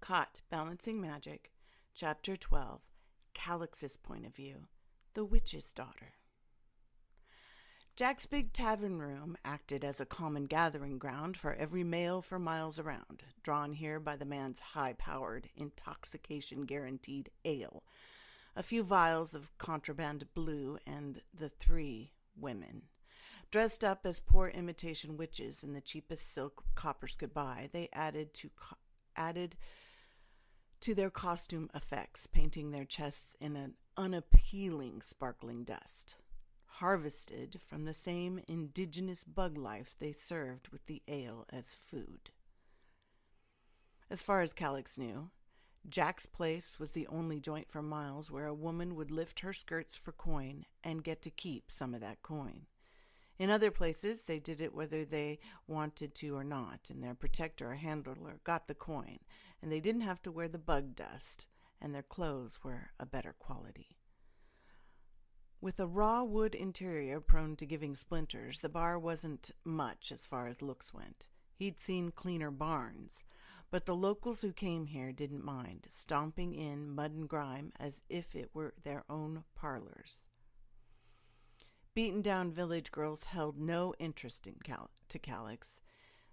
Caught Balancing Magic, Chapter 12, Calix's Point of View, The Witch's Daughter. Jack's big tavern room acted as a common gathering ground for every male for miles around, drawn here by the man's high-powered, intoxication-guaranteed ale, a few vials of contraband blue, and the 3 women. Dressed up as poor imitation witches in the cheapest silk coppers could buy, they added to their costume effects, painting their chests in an unappealing sparkling dust, harvested from the same indigenous bug life they served with the ale as food. As far as Calix knew, Jack's place was the only joint for miles where a woman would lift her skirts for coin and get to keep some of that coin. In other places, they did it whether they wanted to or not, and their protector or handler got the coin, and they didn't have to wear the bug dust, and their clothes were a better quality. With a raw wood interior prone to giving splinters, the bar wasn't much as far as looks went. He'd seen cleaner barns, but the locals who came here didn't mind, stomping in mud and grime as if it were their own parlors. Beaten-down village girls held no interest to Calix.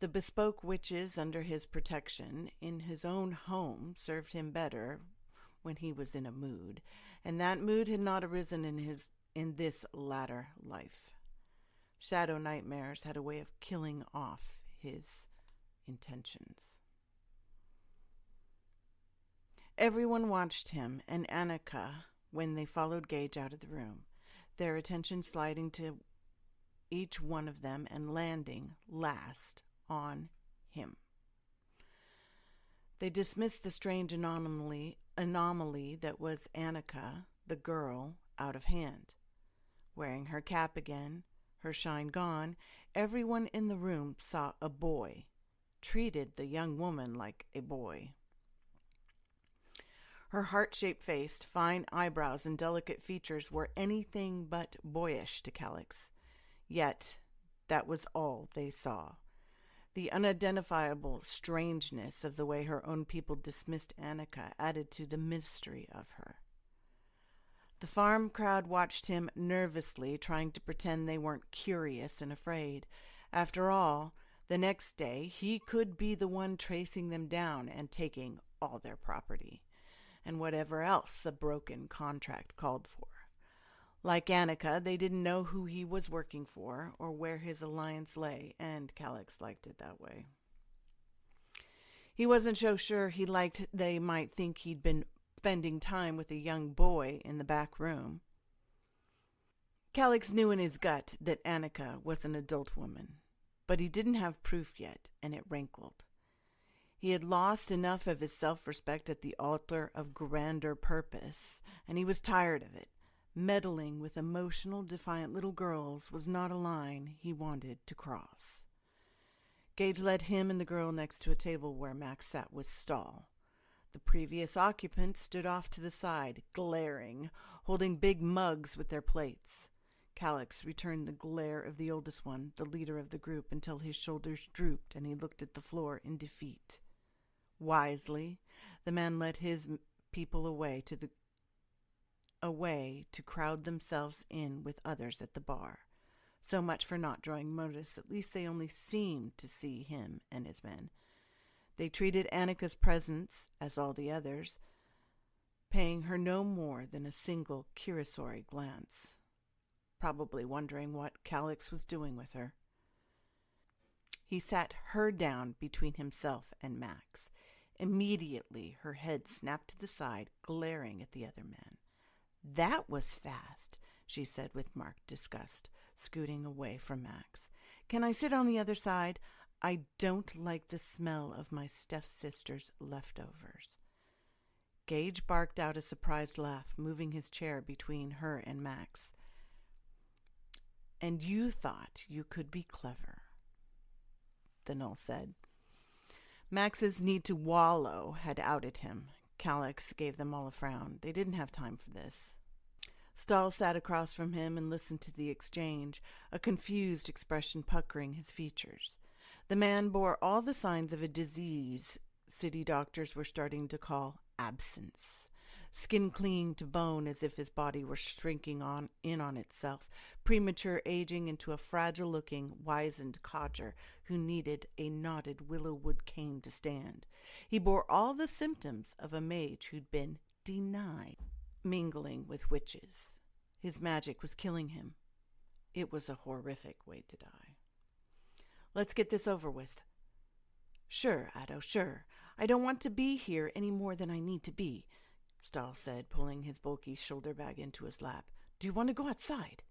The bespoke witches under his protection in his own home served him better when he was in a mood, and that mood had not arisen in this latter life. Shadow nightmares had a way of killing off his intentions. Everyone watched him and Annika when they followed Gage out of the room, their attention sliding to each one of them and landing last on him. They dismissed the strange anomaly that was Annika, the girl, out of hand. Wearing her cap again, her shine gone, everyone in the room saw a boy, treated the young woman like a boy. Her heart-shaped face, fine eyebrows, and delicate features were anything but boyish to Calix. Yet, that was all they saw. The unidentifiable strangeness of the way her own people dismissed Annika added to the mystery of her. The farm crowd watched him nervously, trying to pretend they weren't curious and afraid. After all, the next day he could be the one tracing them down and taking all their property, and whatever else a broken contract called for. Like Annika, they didn't know who he was working for or where his alliance lay, and Calix liked it that way. He wasn't so sure he liked they might think he'd been spending time with a young boy in the back room. Calix knew in his gut that Annika was an adult woman, but he didn't have proof yet, and it rankled. He had lost enough of his self-respect at the altar of grander purpose, and he was tired of it. Meddling with emotional, defiant little girls was not a line he wanted to cross. Gage led him and the girl next to a table where Max sat with Stahl. The previous occupants stood off to the side, glaring, holding big mugs with their plates. Calix returned the glare of the oldest one, the leader of the group, until his shoulders drooped and he looked at the floor in defeat. Wisely, the man led his people away to crowd themselves in with others at the bar. So much for not drawing notice. At least they only seemed to see him and his men. They treated Annika's presence as all the others, paying her no more than a single cursory glance, probably wondering what Calix was doing with her. He sat her down between himself and Max. Immediately, her head snapped to the side, glaring at the other man. "That was fast," she said with marked disgust, scooting away from Max. "Can I sit on the other side? I don't like the smell of my stepsister's leftovers." Gage barked out a surprised laugh, moving his chair between her and Max. "And you thought you could be clever," the Gnoll said. Max's need to wallow had outed him. Calix gave them all a frown. They didn't have time for this. Stahl sat across from him and listened to the exchange, a confused expression puckering his features. The man bore all the signs of a disease city doctors were starting to call absence. Skin clinging to bone as if his body were shrinking in on itself, premature aging into a fragile-looking, wizened codger who needed a knotted willow-wood cane to stand. He bore all the symptoms of a mage who'd been denied mingling with witches. His magic was killing him. It was a horrific way to die. Let's get this over with. Sure, Addo, sure. I don't want to be here any more than I need to be, Stahl said, pulling his bulky shoulder bag into his lap. Do you want to go outside?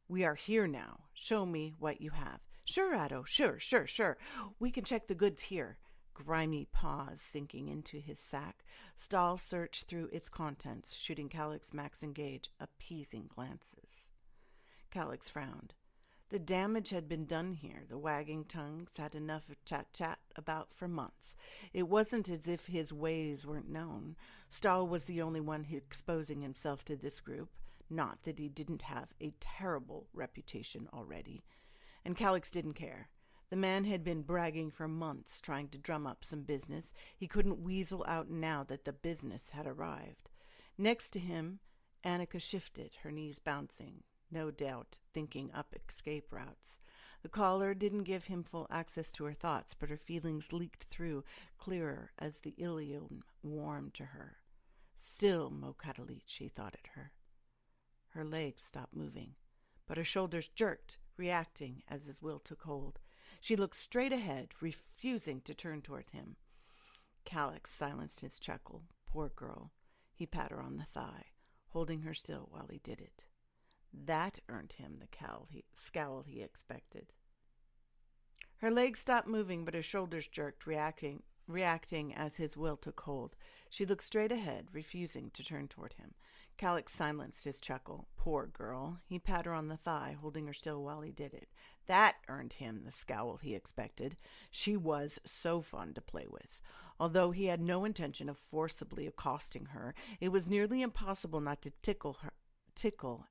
We are here now. Show me what you have. Sure, Addo, sure. We can check the goods here. Grimy paws sinking into his sack, Stahl searched through its contents, shooting Calix, Max, and Gage appeasing glances. Calix frowned. The damage had been done here. The wagging tongues had enough of chat about for months. It wasn't as if his ways weren't known. Stahl was the only one exposing himself to this group. Not that he didn't have a terrible reputation already. And Calix didn't care. The man had been bragging for months, trying to drum up some business. He couldn't weasel out now that the business had arrived. Next to him, Annika shifted, her knees bouncing, no doubt thinking up escape routes. The caller didn't give him full access to her thoughts, but her feelings leaked through clearer as the ilium warmed to her. Still Mo Catalich, he thought at her. Her legs stopped moving, but her shoulders jerked, reacting as his will took hold. She looked straight ahead, refusing to turn toward him. Calix silenced his chuckle. Poor girl. He pat her on the thigh, holding her still while he did it. That earned him the scowl he expected. Her legs stopped moving, but her shoulders jerked, reacting as his will took hold. She looked straight ahead, refusing to turn toward him. Calix silenced his chuckle. Poor girl. He pat her on the thigh, holding her still while he did it. That earned him the scowl he expected. She was so fun to play with. Although he had no intention of forcibly accosting her, it was nearly impossible not to tickle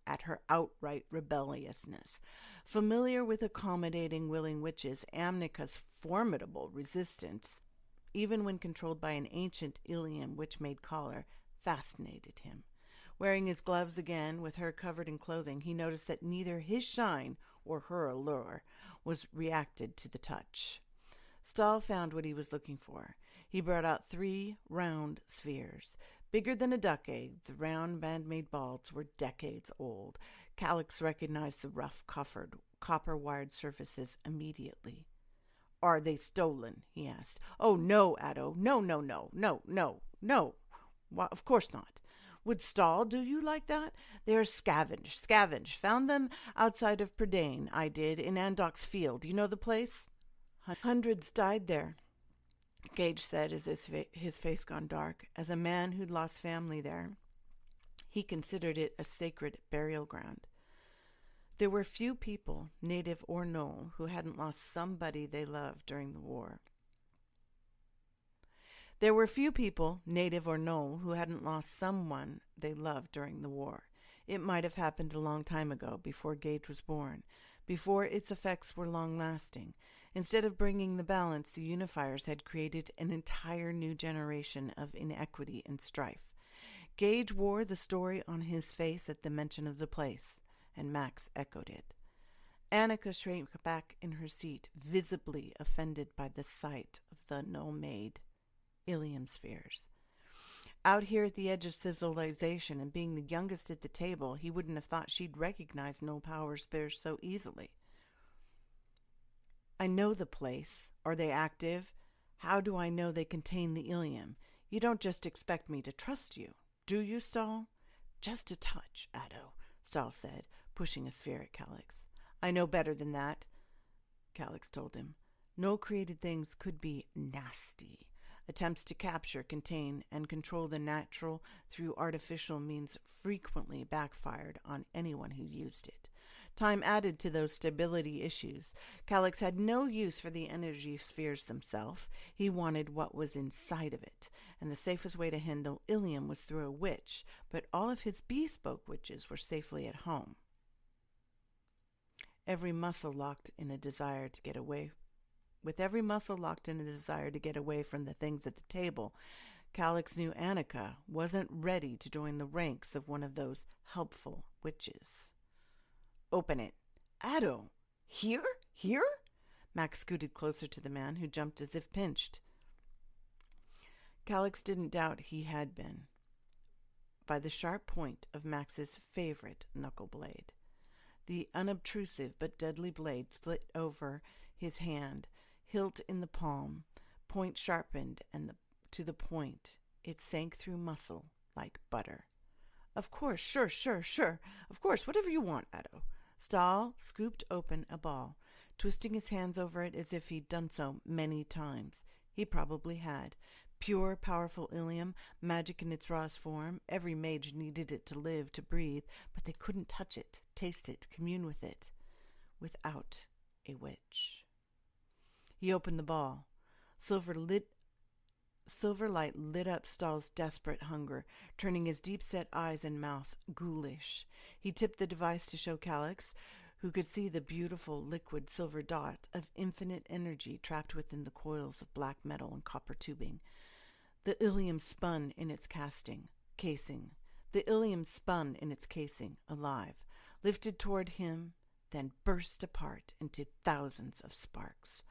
at her outright rebelliousness. Familiar with accommodating willing witches, Amnika's formidable resistance, even when controlled by an ancient Ilium witch-made collar, fascinated him. Wearing his gloves again, with her covered in clothing, he noticed that neither his shine or her allure was reacted to the touch. Stahl found what he was looking for. He brought out 3 round spheres. Bigger than a duck egg, the round man-made balls were decades old. Calix recognized the rough copper-wired surfaces immediately. Are they stolen? He asked. Oh, no, Addo. No. Why, of course not. Would Stahl do you like that? They are scavenged. Found them outside of Prydain, I did, in Andoc's field. You know the place? Hundreds died there, Gage said as his face gone dark. As a man who'd lost family there, he considered it a sacred burial ground. There were few people, native or Knoll, who hadn't lost somebody they loved during the war. There were few people, native or Knoll, who hadn't lost someone they loved during the war. It might have happened a long time ago, before Gage was born, before its effects were long-lasting. Instead of bringing the balance, the unifiers had created an entire new generation of inequity and strife. Gage wore the story on his face at the mention of the place, and Max echoed it. Annika shrank back in her seat, visibly offended by the sight of the Knoll-made Ilium spheres. Out here at the edge of civilization, and being the youngest at the table, he wouldn't have thought she'd recognize Knoll power spheres so easily. I know the place. Are they active? How do I know they contain the Ilium? You don't just expect me to trust you, do you, Stahl? Just a touch, Addo, Stahl said, pushing a sphere at Calix. I know better than that, Calix told him. No created things could be nasty. Attempts to capture, contain, and control the natural through artificial means frequently backfired on anyone who used it. Time added to those stability issues. Calix had no use for the energy spheres themselves. He wanted what was inside of it, and the safest way to handle Ilium was through a witch, but all of his bespoke witches were safely at home. Every muscle locked in a desire to get away With every muscle locked in a desire to get away from the things at the table, Calix knew Annika wasn't ready to join the ranks of one of those helpful witches. Open it. Addo! Here? Here? Max scooted closer to the man, who jumped as if pinched. Calix didn't doubt he had been, by the sharp point of Max's favorite knuckle blade. The unobtrusive but deadly blade slit over his hand, hilt in the palm, point sharpened, and to the point it sank through muscle like butter. Of course, sure. Of course, whatever you want, Addo. Stahl scooped open a ball, twisting his hands over it as if he'd done so many times. He probably had. Pure, powerful ilium, magic in its rawest form. Every mage needed it to live, to breathe, but they couldn't touch it, taste it, commune with it, without a witch. He opened the ball. Silver light lit up Stahl's desperate hunger, turning his deep-set eyes and mouth ghoulish. He tipped the device to show Calix, who could see the beautiful liquid silver dot of infinite energy trapped within the coils of black metal and copper tubing. The ilium spun in its casing. The ilium spun in its casing, alive, lifted toward him, then burst apart into thousands of sparks.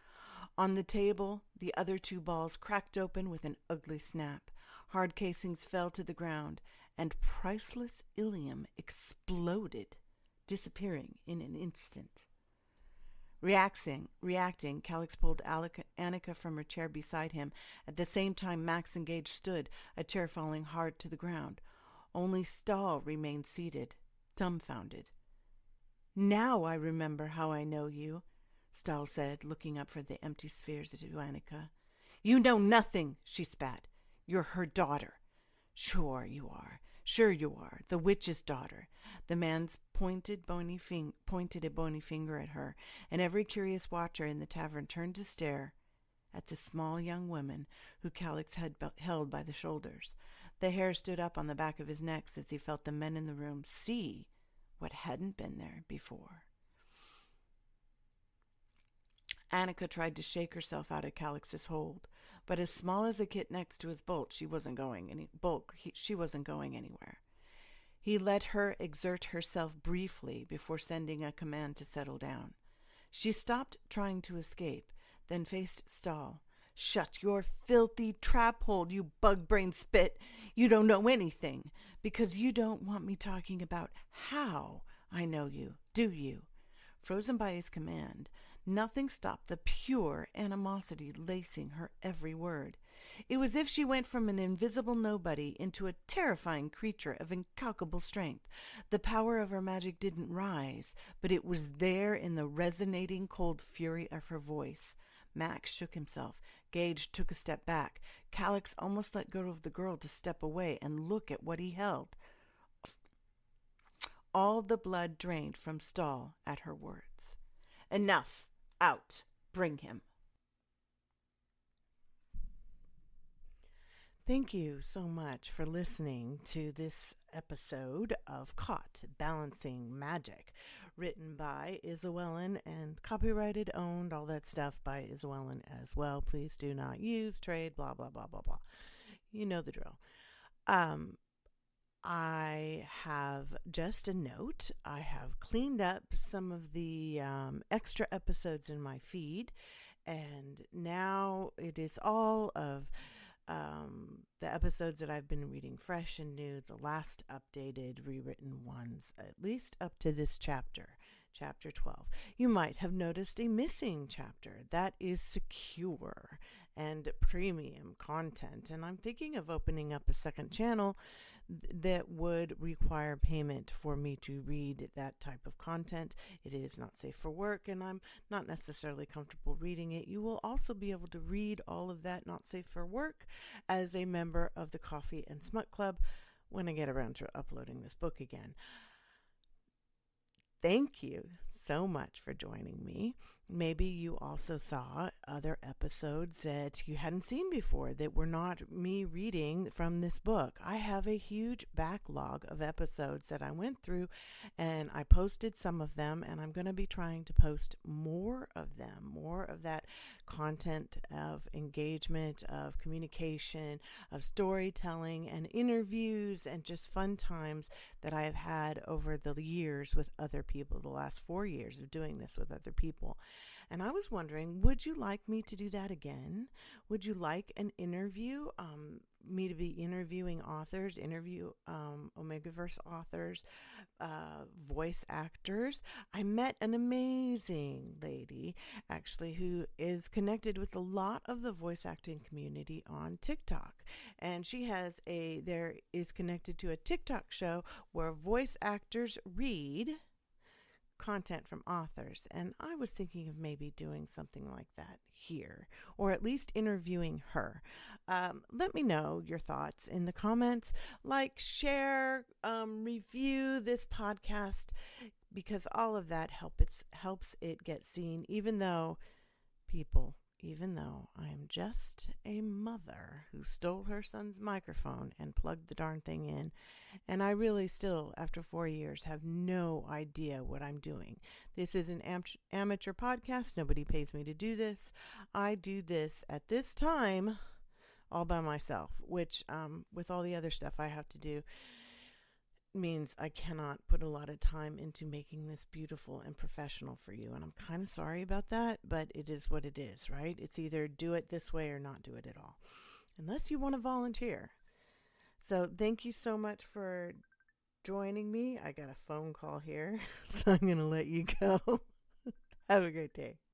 On the table, the other two balls cracked open with an ugly snap. Hard casings fell to the ground, and priceless ilium exploded, disappearing in an instant. Reacting, Calix pulled Annika from her chair beside him. At the same time, Max and Gage stood, a chair falling hard to the ground. Only Stahl remained seated, dumbfounded. Now I remember how I know you, Stahl said, looking up from the empty spheres to Annika. You know nothing, she spat. You're her daughter. Sure you are. The witch's daughter. The man's pointed a bony finger at her, and every curious watcher in the tavern turned to stare at the small young woman who Calix had held by the shoulders. The hair stood up on the back of his neck as he felt the men in the room see what hadn't been there before. Annika tried to shake herself out of Calix's hold, but as small as a kit next to his bulk, she wasn't going anywhere. He let her exert herself briefly before sending a command to settle down. She stopped trying to escape, then faced Stahl. Shut your filthy trap hole, you bug-brained spit. You don't know anything, because you don't want me talking about how I know you, do you? Frozen by his command, nothing stopped the pure animosity lacing her every word. It was as if she went from an invisible nobody into a terrifying creature of incalculable strength. The power of her magic didn't rise, but it was there in the resonating cold fury of her voice. Max shook himself. Gage took a step back. Calix almost let go of the girl to step away and look at what he held. All the blood drained from Stahl at her words. Enough. Out. Bring him. Thank you so much for listening to this episode of Caught Balancing Magic, written by Isoellen and copyrighted, owned, all that stuff by Isoellen as well. Please do not use, trade, blah, blah, blah, blah, blah. You know the drill. I have just a note. I have cleaned up some of the extra episodes in my feed, and now it is all of the episodes that I've been reading fresh and new, the last updated, rewritten ones, at least up to this chapter, chapter 12. You might have noticed a missing chapter. That is secure and premium content, and I'm thinking of opening up a second channel that would require payment for me to read that type of content. It is not safe for work, and I'm not necessarily comfortable reading it. You will also be able to read all of that not safe for work as a member of the Coffee and Smut Club when I get around to uploading this book again. Thank you so much for joining me. Maybe you also saw other episodes that you hadn't seen before that were not me reading from this book. I have a huge backlog of episodes that I went through, and I posted some of them, and I'm going to be trying to post more of them, more of that content of engagement, of communication, of storytelling, and interviews, and just fun times that I have had over the years with other people, the last 4 years of doing this with other people. And I was wondering, would you like me to do that again? Would you like an interview? Me to be interviewing authors, interview Omegaverse authors, voice actors. I met an amazing lady, actually, who is connected with a lot of the voice acting community on TikTok. And there is connected to a TikTok show where voice actors read content from authors, and I was thinking of maybe doing something like that here, or at least interviewing her. Let me know your thoughts in the comments. Like, share, review this podcast, because all of that helps it get seen, even though I am just a mother who stole her son's microphone and plugged the darn thing in. And I really still, after 4 years, have no idea what I'm doing. This is an amateur podcast. Nobody pays me to do this. I do this at this time all by myself, which with all the other stuff I have to do, means I cannot put a lot of time into making this beautiful and professional for you. And I'm kind of sorry about that, but it is what it is, right? It's either do it this way or not do it at all, unless you want to volunteer. So thank you so much for joining me. I got a phone call here, so I'm going to let you go. Have a great day.